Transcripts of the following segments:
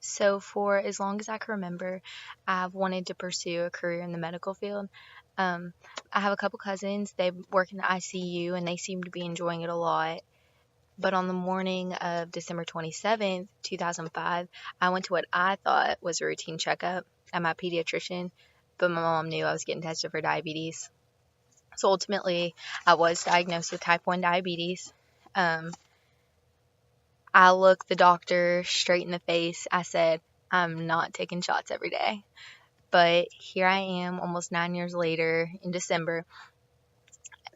So for as long as I can remember, I've wanted to pursue a career in the medical field. Um, I have a couple cousins. They work in the ICU and they seem to be enjoying it a lot. But on the morning of December 27th, 2005, I went to what I thought was a routine checkup at my pediatrician, but my mom knew I was getting tested for diabetes. So ultimately, I was diagnosed with type 1 diabetes. Um, I looked the doctor straight in the face. I said, I'm not taking shots every day. But here I am almost 9 years later in December.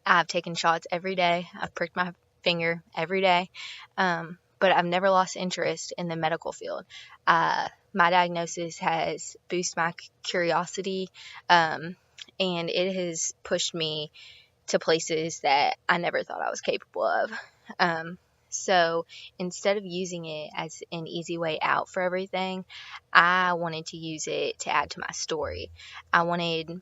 I've taken shots every day. I've pricked my finger every day. But I've never lost interest in the medical field. My diagnosis has boosted my curiosity, and it has pushed me to places that I never thought I was capable of. So instead of using it as an easy way out for everything, I wanted to use it to add to my story. I wanted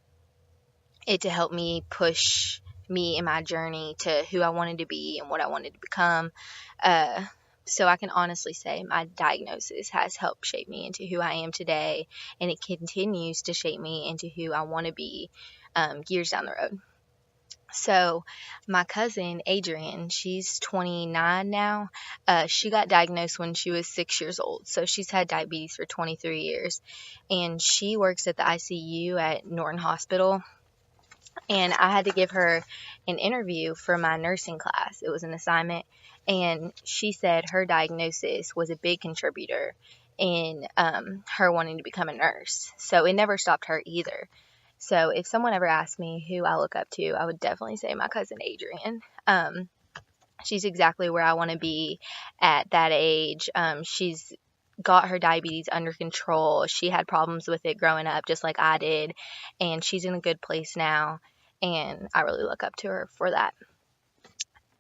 it to help me push me in my journey to who I wanted to be and what I wanted to become. Uh, so I can honestly say my diagnosis has helped shape me into who I am today, and it continues to shape me into who I want to be years down the road. So, my cousin Adrienne, she's 29 now. She got diagnosed when she was 6 years old. So, she's had diabetes for 23 years. And she works at the ICU at Norton Hospital. And I had to give her an interview for my nursing class. It was an assignment. And she said her diagnosis was a big contributor in her wanting to become a nurse. So, it never stopped her either. So if someone ever asked me who I look up to, I would definitely say my cousin Adrienne. She's exactly where I want to be at that age. She's got her diabetes under control. She had problems with it growing up, just like I did, and she's in a good place now. And I really look up to her for that.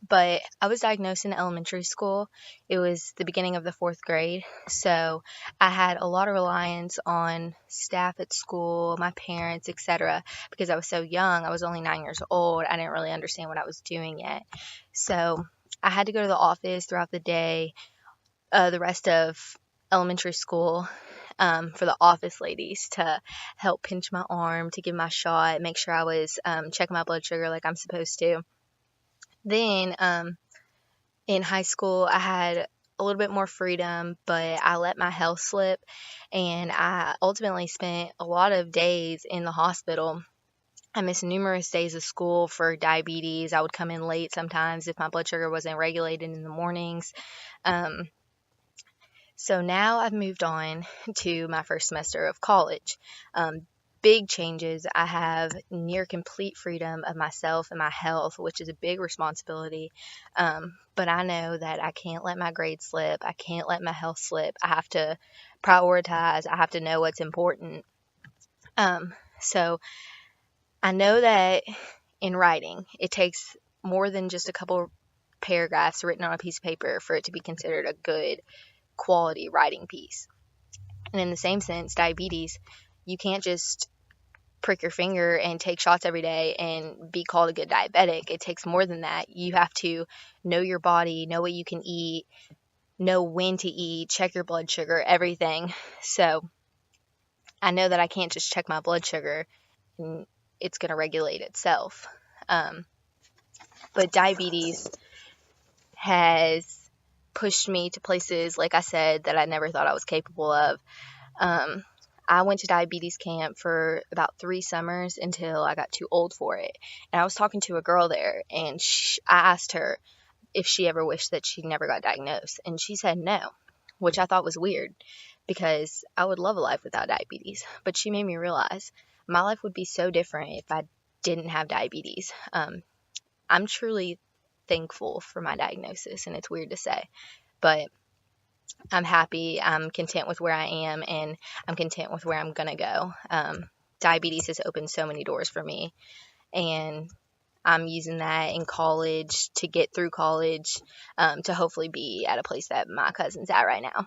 But I was diagnosed in elementary school. It was the beginning of the fourth grade. So I had a lot of reliance on staff at school, my parents, etc. Because I was so young. I was only 9 years old. I didn't really understand what I was doing yet. So I had to go to the office throughout the day, the rest of elementary school, for the office ladies to help pinch my arm, to give my shot, make sure I was checking my blood sugar like I'm supposed to. Then in high school, I had a little bit more freedom, but I let my health slip, and I ultimately spent a lot of days in the hospital. I missed numerous days of school for diabetes. I would come in late sometimes if my blood sugar wasn't regulated in the mornings. Um, so now I've moved on to my first semester of college. Big changes. I have near complete freedom of myself and my health, which is a big responsibility. But I know that I can't let my grades slip. I can't let my health slip. I have to prioritize. I have to know what's important. So I know that in writing, it takes more than just a couple paragraphs written on a piece of paper for it to be considered a good quality writing piece. And in the same sense, diabetes, you can't just prick your finger and take shots every day and be called a good diabetic. It takes more than that. You have to know your body, know what you can eat, know when to eat, check your blood sugar, everything. So I know that I can't just check my blood sugar and it's going to regulate itself. But diabetes has pushed me to places, like I said, that I never thought I was capable of. I went to diabetes camp for about 3 summers until I got too old for it. And I was talking to a girl there, and I asked her if she ever wished that she never got diagnosed. And she said no, which I thought was weird because I would love a life without diabetes. But she made me realize my life would be so different if I didn't have diabetes. I'm truly thankful for my diagnosis, and it's weird to say, but I'm happy, I'm content with where I am, and I'm content with where I'm going to go. Diabetes has opened so many doors for me, and I'm using that in college to get through college, to hopefully be at a place that my cousin's at right now.